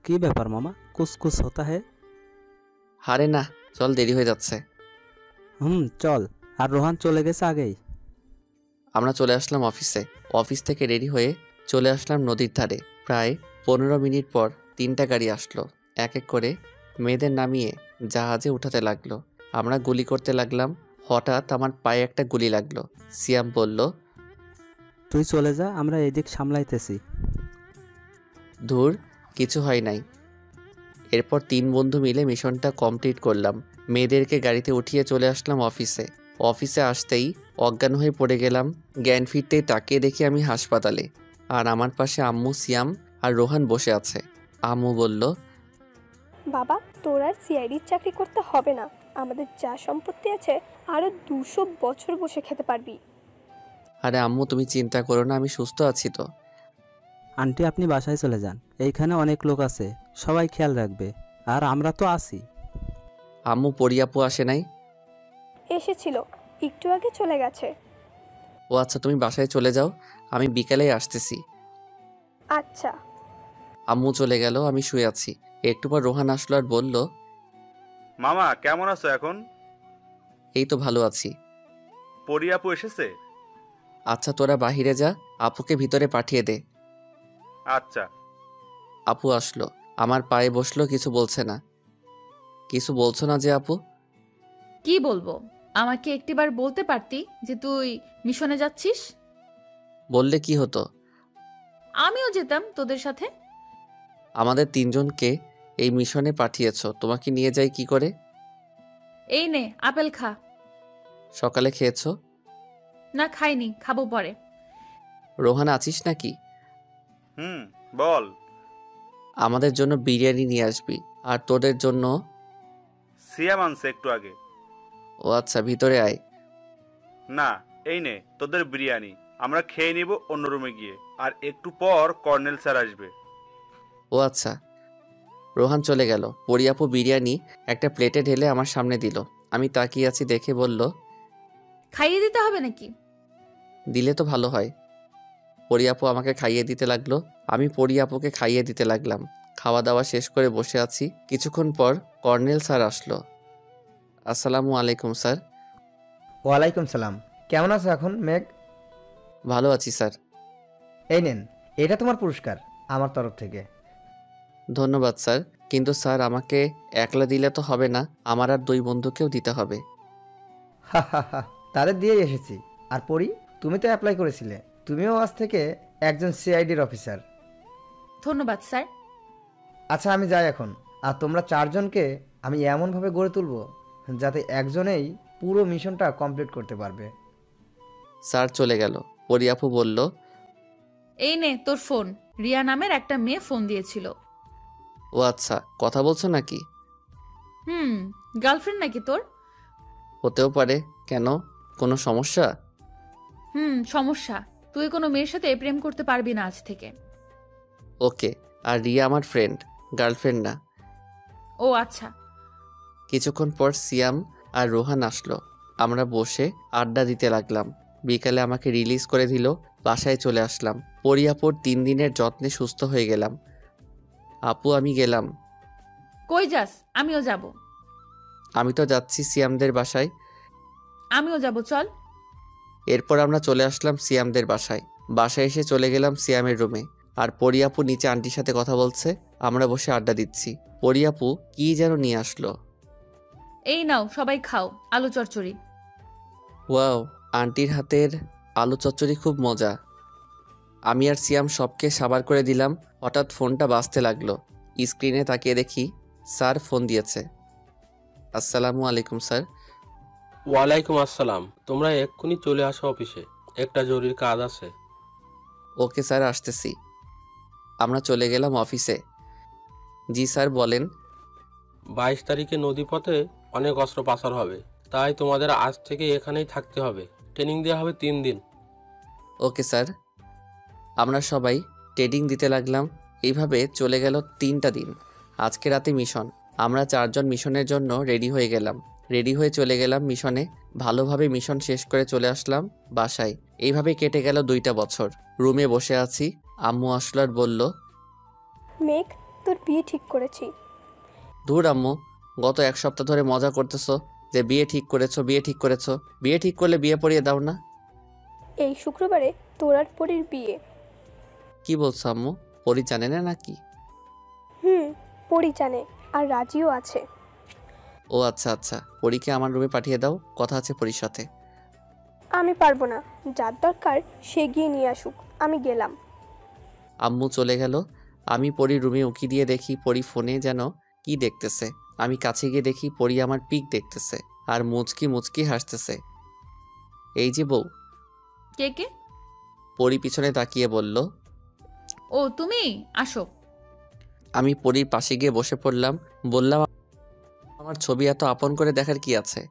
কি ব্যাপার মামা, কুছ হতা হে? আরে না, চল, দেরি হয়ে যাচ্ছে। চল। আর রোহান চলে গেছে আগেই? আমরা চলে আসলাম অফিসে। অফিস থেকে রেডি হয়ে চলে আসলাম নদীর ধারে। প্রায় 15 মিনিট পর 3টা গাড়ি আসলো। এক এক করে মেয়েদের নামিয়ে জাহাজে উঠাতে লাগলো। আমরা গুলি করতে লাগলাম। হঠাৎ আমার পায়ে একটা গুলি লাগলো। সিয়াম বলল, তুই চলে যা, আমরা এদিক সামলাইতেছি। ধুর, কিছু হয় নাই। এরপর 3 বন্ধু মিলে মিশনটা কমপ্লিট করলাম। মেয়েদেরকে গাড়িতে উঠিয়ে চলে আসলাম অফিসে। অফিসে আসতেই অজ্ঞান হয়ে পড়ে গেলাম। জ্ঞান ফিরতেই তাকিয়ে দেখি আমি হাসপাতালে, আর আমার পাশে আম্মু, সিয়াম আর রোহান বসে আছে। আম্মু বলল, বাবা, তোর আর সিআইডির চাকরি করতে হবে না। আমাদের যা সম্পত্তি আছে আরো 200 বছর বসে খেতে পারবি। আরে আম্মু, তুমি চিন্তা করো না, আমি সুস্থ আছি তো। আন্টি, আপনি বাসায় চলে যান, এইখানে অনেক লোক আছে, সবাই খেয়াল রাখবে, আর আমরা তো আছি। আম্মু, পরিয়াপু আসে নাই? এসেছিল, একটু আগে চলে গেছে। ও আচ্ছা, তুমি বাসায় চলে যাও, আমি বিকালেই আসতেছি। আচ্ছা। আম্মু চলে গেল, আমি শুয়ে আছি। একটু পর রোহান আসলো আর বলল, মামা কেমন আছো এখন? এই তো ভালো আছি। পরি আপু এসেছে? আচ্ছা, তোরা বাহিরে যা, আপুকে ভিতরে পাঠিয়ে দে। আচ্ছা। আপু আসলো, আমার পায়ে বসলো, কিছু বলছে না। কিছু বলছো না যে আপু? কি বলবো? আমাকে একটিবার বলতে পারতি যে তুই মিশনে যাচ্ছিস? বললে কি হতো? আমিও যেতাম তোদের সাথে। আমাদের 3 জনকে এই মিশনে পাঠিয়েছো, তোমাকে নিয়ে যাই কি করে? এই নে, আপেল খা। সকালে খেয়েছো? না, খাইনি, খাবো পরে। রোহান আছিস নাকি? বল। আমাদের জন্য বিরিয়ানি নিয়ে আসবি, আর তোদের জন্য। সিয়াম আনছে একটু আগে। ও আচ্ছা, ভিতরে আয়। না, এই নে তোদের বিরিয়ানি, আমরা খেয়ে নিব অন্য রুমে গিয়ে, আর একটু পর কর্নেল স্যার আসবে। ও আচ্ছা। রোহান চলে গেল। পরিয়াপু বিরিয়ানি একটা প্লেটে ঢেলে আমার সামনে দিল। আমি তাকিয়ে আছি দেখে বলল, খাইয়ে দিতে হবে নাকি? দিলে তো ভালো হয়। পরিয়াপু আমাকে খাইয়ে দিতে লাগলো, আমি পরিয়াপুকে খাইয়ে দিতে লাগলাম। খাওয়া দাওয়া শেষ করে বসে আছি। কিছুক্ষণ পর কর্নেল স্যার আসলো। আসসালামু আলাইকুম স্যার। ওয়ালাইকুম সালাম। কেমন আছো এখন মেঘ? ভালো আছি স্যার। এই নেন, এটা তোমার পুরস্কার আমার তরফ থেকে। ধন্যবাদ স্যার, কিন্তু স্যার আমাকে একলা দিলে তো হবে না, আমার আর 2 বন্ধুকেও দিতে হবে। হা হা হা, তাদের দিয়েই এসেছি। আর পড়ি, তুমি তো অ্যাপ্লাই করেছিলে, তুমিও আজ থেকে একজন সিআইডির অফিসার। ধন্যবাদ স্যার। আচ্ছা, আমি যাই এখন। আর তোমরা 4 জনকে আমি এমনভাবে গড়ে তুলবো যাতে একজনেই পুরো মিশনটা কমপ্লিট করতে পারবে। স্যার চলে গেল। পরিয়াপু বলল, এই নে তোর ফোন, রিয়া নামের একটা মেয়ে ফোন দিয়েছিল। ও আচ্ছা, কথা বলছো নাকি? গার্লফ্রেন্ড নাকি তোর? হতেও পারে, কেন, কোনো সমস্যা? সমস্যা। তুই কোনো মেয়ের সাথে প্রেম করতে পারবি না আজ থেকে। ওকে, আর রিয়া আমার ফ্রেন্ড, গার্লফ্রেন্ড না। ও আচ্ছা। কিছুক্ষণ পর সিয়াম আর রোহান আসলো। আমরা বসে আড্ডা দিতে লাগলাম। বিকালে আমাকে রিলিজ করে দিল। বাসায় চলে আসলাম। পরিয়াপুর 3 দিনের যত্নে সুস্থ হয়ে গেলাম। আপু, আমি গেলাম। কই যাস? আমিও যাব। আমি তো যাচ্ছি সিয়ামদের বাসায়। আমিও যাব, চল। এরপর আমরা চলে আসলাম সিয়ামদের বাসায়। বাসায় এসে চলে গেলাম সিয়ামের রুমে, আর পরিয়াপু নিচে আন্টির সাথে কথা বলছে। আমরা বসে আড্ডা দিচ্ছি। পরিয়াপু কি যেন নিয়ে আসলো। এই নাও, সবাই খাও, আলু চচ্চড়ি। ওয়াও, আন্টির হাতের আলু চচ্চড়ি খুব মজা। আমি আর সিয়াম সবকে সাবার করে দিলাম। হঠাৎ ফোনটা বাজতে লাগলো। স্ক্রিনে তাকিয়ে দেখি স্যার ফোন দিয়েছে। আসসালামু আলাইকুম স্যার। ওয়ালাইকুম আসসালাম। তোমরা এক্ষুনি চলে আসো অফিসে, একটা জরুরি কাজ আছে। ওকে স্যার, আসতেছি। আমরা চলে গেলাম অফিসে। জি স্যার, বলেন। 22 তারিখে নদীপথে অনেক অস্ত্র পাচার হবে, তাই তোমাদের আজ থেকে এখানেই থাকতে হবে। ট্রেনিং দেওয়া হবে 3 দিন। Okay sir. আমরা সবাই ট্রেডিং দিতে লাগলাম। এইভাবে চলে গেল 3টা দিন। আজকে রাতে মিশন। আমরা 4 জন মিশনের জন্য রেডি হয়ে গেলাম। রেডি হয়ে চলে গেলাম মিশনে। ভালোভাবে মিশন শেষ করে চলে আসলাম বাসায়। এইভাবে কেটে গেল 2টা বছর। রুমে বসে আছি। আম্মু আসলো আর বলল, মেঘ, তোর বিয়ে ঠিক করেছি। ধুর আম্মু, গত 1 সপ্তাহ ধরে মজা করতেছো যে বিয়ে ঠিক করেছো, বিয়ে ঠিক করেছো। বিয়ে ঠিক করলে বিয়ে পড়িয়ে দাও না। এই শুক্রবারে তোর আর পরীর বিয়ে। কি বলছো আম্মু? পরি জানে না নাকি? পরী জানে, আর রাজিও আছে। ও আচ্ছা আচ্ছা, পরীকে আমার রুমে পাঠিয়ে দাও, কথা আছে পরীর সাথে। আমি পারবো না, যার দরকার সে গিয়ে নিয়ে আসুক, আমি গেলাম। আম্মু চলে গেল। আমি পরীর রুমে উকি দিয়ে দেখি পরী ফোনে যেন কি দেখতেছে। আমি কাছে গিয়ে দেখি পরী আমার পিক দেখতেছে আর মুচকি মুচকি হাসতেছে। এই যে বউ। কে কে? পরী পিছনে তাকিয়ে বলল। ও তুমি, আসো। আমি পরীর পাশে গিয়ে বসে পড়লাম। বললাম, আমার ছবি এত আপন করে দেখার কি আছে?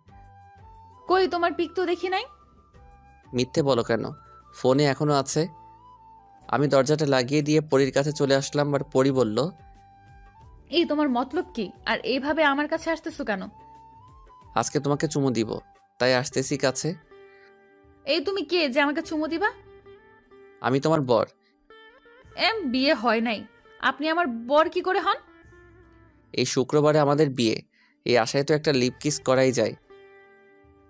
কই তোমার পিক তো দেখি নাই। মিথ্যে বলো কেন? ফোনে এখনো আছে। আমি দরজাটা লাগিয়ে দিয়ে পরীর কাছে চলে আসলাম আর পরী বলল, এই তোমার মতলব কি? আর এইভাবে আমার কাছে আসতেছো কেন? আজকে তোমাকে চুমু দিব, তাই আসতেছি কাছে। এই তুমি কে যে আমাকে চুমু দিবা? আমি তোমার বর। বিয়ে হয় নাই, আপনি আমার বর কি করে হন? এই শুক্রবারে আমাদের বিয়ে, এই আশায় তো একটা লিপ কিস করাই যায়।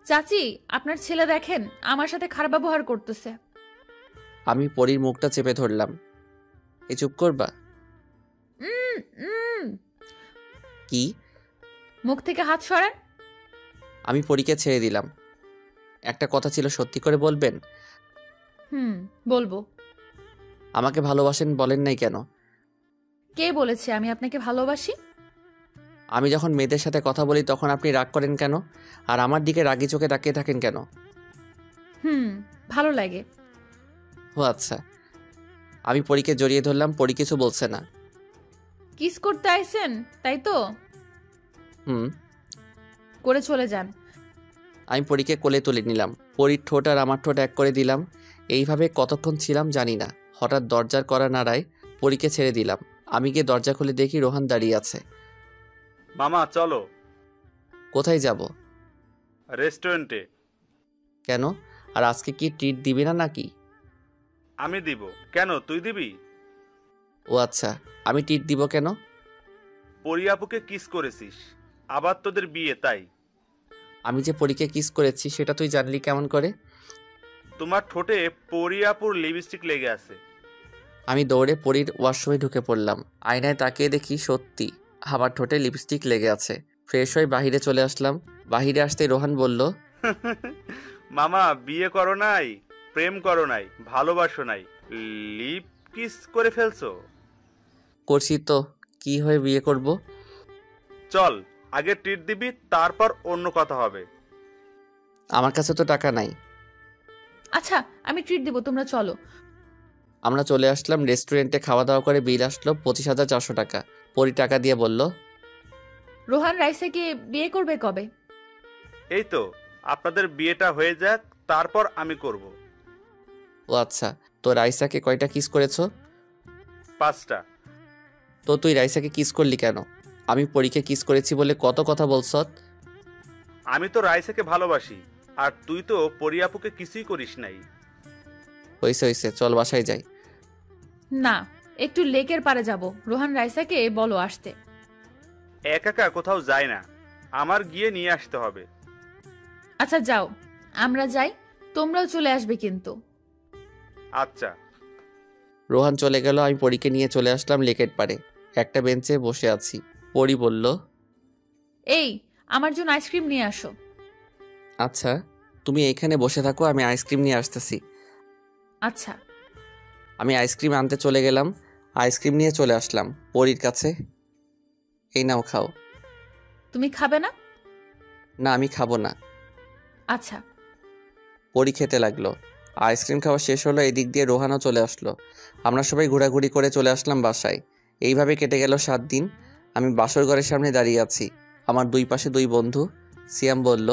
চাচি, আপনার ছেলে দেখেন আমার সাথে খারাপ ব্যবহার করতেছে। আমি পরীর মুখটা চেপে ধরলাম। এই চুপ করবা? কি? মুখ থেকে হাত সরান। আমি পরীকে ছেড়ে দিলাম। একটা কথা ছিল, সত্যি করে বলবেন? বলবো। আমাকে ভালোবাসেন বলেন নাই কেন? কে বলেছে আমি আপনাকে ভালোবাসি? আমি যখন মেয়েদের সাথে কথা বলি তখন আপনি রাগ করেন কেন? আর আমার দিকে রাগি চোখে তাকিয়ে থাকেন কেন? ভালো লাগে। ও আচ্ছা। আমি পরীকে জড়িয়ে ধরলাম। পরী কিছু বলছে না। কিস করতে আইছেন তাই তো? হুম। করে চলে যান। আমি পরীকে কোলে তুলে নিলাম। পরীর ঠোঁট আর আমার ঠোঁট এক করে দিলাম। এইভাবে কতক্ষণ ছিলাম জানি না। হঠাৎ দরজার কড়া নাড়ায়, পরীকে ছেড়ে দিলাম। আমি গিয়ে দরজা খুলে দেখি রোহান দাঁড়িয়ে আছে। মামা চলো। কোথায় যাব? রেস্টুরেন্টে। কেন? আর আজকে কি ট্রিট দিবি না নাকি? আমি দিব কেন, তুই দিবি? ও আচ্ছা, আমি ট্রিট দিব কেন? পরি আপুকে কিস করেছিস, আবার তোদের বিয়ে, তাই। আমি যে পরীকে কিস করেছি সেটা তুই জানলি কেমন করে? তোমার ঠোঁটে পরি আপুর লিপস্টিক লেগে আছে। আমি দৌড়ে পরীর ওয়াশরুমে ঢুকে পড়লাম। আয়নায় তাকিয়ে দেখি সত্যি আমার ঠোঁটে লিপস্টিক লেগে আছে। ফ্রেশ হয়ে বাহিরে চলে আসলাম। বাহিরে আসতে রোহান বলল, মামা বিয়ে করো নাই, প্রেম করো নাই, ভালোবাসো নাই, লিপ কিস করে ফেলছো। করছি তো, কি হয়ে বিয়ে করব? চল আগে ট্রিট দিবি, তারপর অন্য কথা হবে। আমার কাছে তো টাকা নাই। আচ্ছা আমি ট্রিট দিব, তোমরা চলো। আমরা চলে আসলাম রেস্টুরেন্টে। খাওয়া দাওয়া করে বিল আসলো 25,400 টাকা। পরি টাকা দিয়ে বলল, রোহান রাইসাকে বিয়ে করবে কবে? এই তো আপনাদের বিয়েটা হয়ে যাক, তারপর আমি করব। ও আচ্ছা। তো রাইসাকে কয়টা কিস করেছো? 5টা। তো তুই রাইসাকে কিস করলি কেন? আমি পরীকে কিস করেছি বলে কত কথা বলছ। আমি তো রাইসাকে ভালোবাসি, আর তুই তো পরি আপুকে কিছুই করিস নাই। হইছে হইছে, চল বাসায় যাই। না, একটু লেকের পারে যাব। রোহান রাইসাকে বলো আসতে। একা একা কোথাও যায় না, আমার গিয়ে নিয়ে আসতে হবে। আচ্ছা যাও, আমরা যাই, তোমরাও চলে আসবে কিন্তু। আচ্ছা। রোহান চলে গেল। আমি পরীকে নিয়ে চলে আসলাম লেকের পারে। একটা বেঞ্চে বসে আছি। পরি বলল, এই আমার জন্য আইসক্রিম নিয়ে আসো। আচ্ছা, তুমি এইখানে বসে থাকো, আমি আইসক্রিম নিয়ে আসতেছি। আচ্ছা। আমি আইসক্রিম আনতে চলে গেলাম। আইসক্রিম নিয়ে চলে আসলাম পরীর কাছে। এই নাও, খাও। তুমি খাবে না? না, আমি খাবো না। আচ্ছা। পরী খেতে লাগলো। আইসক্রিম খাওয়া শেষ হলো। এদিক দিয়ে রোহানও চলে আসলো। আমরা সবাই ঘোরাঘুরি করে চলে আসলাম বাসায়। এইভাবে কেটে গেল 7 দিন। আমি বাসর ঘরের সামনে দাঁড়িয়ে আছি। আমার দুই পাশে 2 বন্ধু। সিয়াম বলল,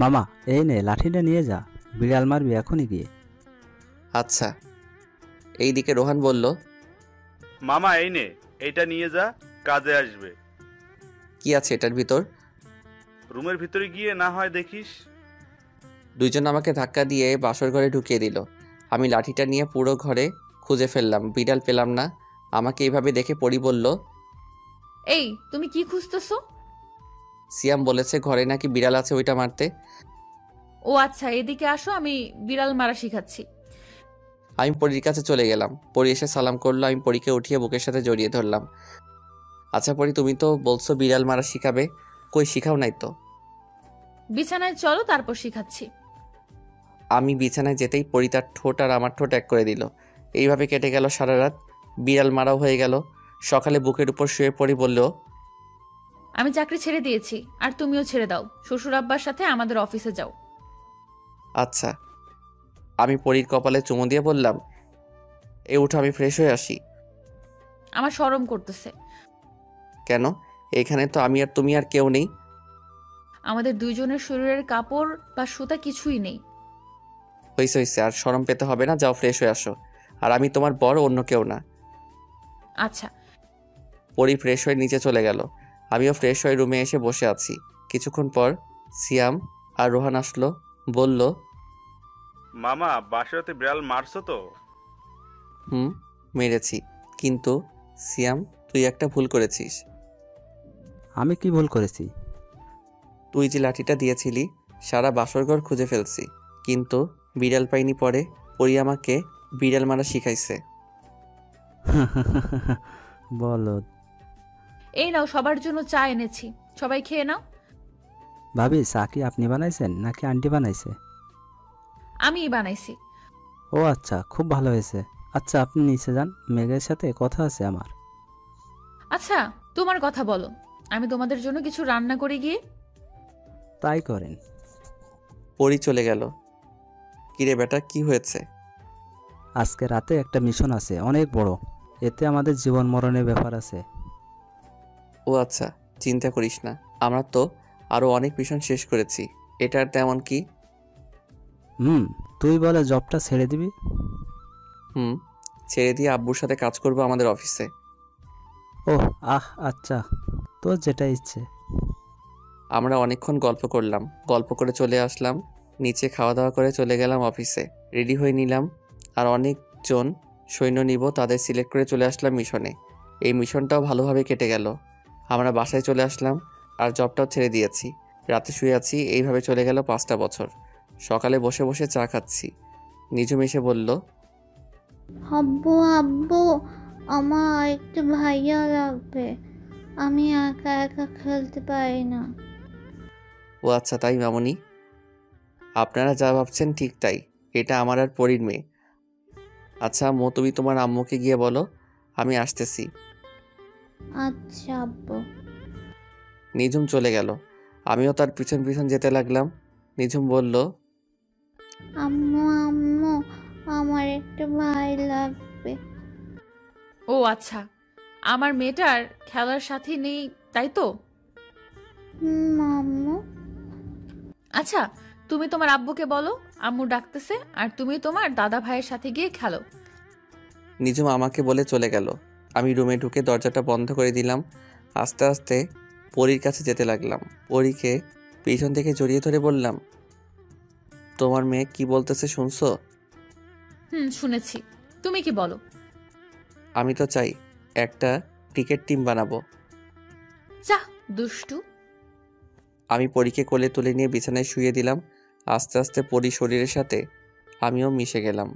মামা এই নে লাঠিটা নিয়ে যা, বিড়াল মারবি এখনই গিয়ে। আচ্ছা। এইদিকে রোহান বলল, মামা এই নে, এইটা নিয়ে যা, কাজে আসবে। কি আছে এটার ভিতর? রুমের ভিতরে গিয়ে না হয় দেখিস। দুইজন আমাকে ধাক্কা দিয়ে বাসর ঘরে ঢুকিয়ে দিল। আমি লাঠিটা নিয়ে পুরো ঘরে খুঁজে ফেললাম, বিড়াল পেলাম না। আমাকে এইভাবে দেখে পরি বলল, এই তুমি কি খুঁজতেছো? সিয়াম বলেছে ঘরে নাকি বিড়াল আছে, ওইটা মারতে। ও আচ্ছা, এদিকে আসো, আমি বিড়াল মারা শিখাচ্ছি। আমি পরীর কাছে চলে গেলাম। পরী এসে সালাম করলো। আমি পরীকে উঠিয়ে বুকের সাথে জড়িয়ে ধরলাম। আচ্ছা পরী, তুমি তো বলছো বিড়াল মারা শিখাবে, কই শিখাও নাই তো? বিছানায় চলো, তারপর শিখাচ্ছি। আমি বিছানায় যেতেই পরী তার ঠোঁট আর আমার ঠোঁট এক করে দিল। এইভাবে কেটে গেল সারা রাত। বিড়াল মারাও হয়ে গেল। সকালে বুকের উপর শুয়ে পড়ি বলল, আমি চাকরি ছেড়ে দিয়েছি, আর তুমিও ছেড়ে দাও, শ্বশুর আব্বার সাথে আমাদের অফিসে যাও। আচ্ছা। আমি পরীর কপালে চুমু দিয়ে বললাম, এ উঠো, আমি ফ্রেশ হয়ে আসি। আমার শরম করতেছে। কেন? এখানে তো আমি আর তুমি আর কেউ নেই। আমাদের দুইজনের শরীরের কাপড় বা সুতা কিছুই নেই। হইছে হইছে, আর শরম পেতে হবে না, যাও ফ্রেশ হয়ে আসো। আর আমি তোমার বড়, অন্য কেউ না। আচ্ছা। পরী ফ্রেশ হয়ে নিচে চলে গেল। আমিও ফ্রেশ হয়ে রুমে এসে বসে আছি। কিছুক্ষণ পর সিয়াম আর রোহান আসলো। বলল, মামা বাসাতে বিড়াল মারছো তো? মেরেছি, কিন্তু সিয়াম তুই একটা ভুল করেছিস। আমি কি ভুল করেছি? তুই যে লাঠিটা দিয়েছিলি, সারা বাসরঘর খুঁজে ফেলছি, কিন্তু বিড়াল পাইনি। পরে পরী আমাকে বিড়াল মারা শিখাইছে। বলো। এই নাও, সবার জন্য চা এনেছি, সবাই খেয়ে নাও। ভাবি, চা কি আপনি বানাইছেন নাকি আন্টি বানাইছে? আমিই বানাইছি। ও আচ্ছা, খুব ভালো হয়েছে। আচ্ছা আপনি নিচে যান, মেঘের সাথে কথা আছে আমার। আচ্ছা, তোমার কথা বলো, আমি তোমাদের জন্য কিছু রান্না করে গিয়ে। তাই করেন। পরী চলে গেল। কিরে বেটা, কি হয়েছে? আজকে রাতে একটা মিশন আছে, অনেক বড়। এতে আমাদের জীবন মরণের ব্যাপার আছে। ও আচ্ছা, চিন্তা করিস না, আমরা তো আরো অনেক মিশন শেষ করেছি। এটার তেমন কি? তুই বলে জবটা ছেড়ে দিবি? ছেড়ে দিয়ে আব্বুর সাথে কাজ করবো আমাদের অফিসে। ওহ আচ্ছা, তোর যেটা ইচ্ছে। আমরা অনেকক্ষণ গল্প করলাম, গল্প করে চলে আসলাম নিচে। খাওয়া দাওয়া করে চলে গেলাম অফিসে। রেডি হয়ে নিলাম, আর অনেকজন সৈন্য নিব, তাদের সিলেক্ট করে চলে আসলাম মিশনে। এই মিশনটাও ভালোভাবে কেটে গেল। আমরা বাসায় চলে আসলাম, আর জবটাও ছেড়ে দিয়েছি। রাতে শুয়ে আছি। এইভাবে চলে গেল 5টা বছর। সকালে বসে বসে চা খাচ্ছি। নিজুম এসে বলল, আব্বু আব্বু, আমার একটু ভাইয়া লাগবে, আমি একা একা খেলতে পারি না। ও আচ্ছা তাই মামুনি, আপনারা যা ভাবছেন ঠিক তাই। এটা আমার আর পরীর মেয়ে। আচ্ছা আম্মু, তুমি তোমার আম্মুকে গিয়ে বলো আমি আসতেছি। আচ্ছা আব্বু। নিজুম চলে গেল। আমিও তার পিছন পিছন যেতে লাগলাম। নিজুম বলল, আম্মু আম্মু, আমার একটা ভাই লাগবে। ও আচ্ছা, আমার মেয়েটার খেলার সাথী নেই, তাই তো? আম্মু। আচ্ছা, তুমি তোমার আব্বুকে বলো আম্মু ডাকতেছে, আর তুমি তোমার দাদা ভাইয়ের সাথে গিয়ে খেলো। নিজুম আমাকে বলে চলে গেল। আমি রুমে ঢুকে দরজাটা বন্ধ করে দিলাম। আস্তে আস্তে পরীর কাছে যেতে লাগলাম। পরীকে পিছন থেকে জড়িয়ে ধরে বললাম, তোমার মেয়ে কি বলতেছে শুনছো? শুনেছি, তুমি কি বলো? আমি তো চাই একটা ক্রিকেট টিম বানাবো। যা দুষ্টু। আমি পরীকে কোলে তুলে নিয়ে বিছানায় শুয়ে দিলাম। আস্তে আস্তে পরী শরীরের সাথে আমিও মিশে গেলাম।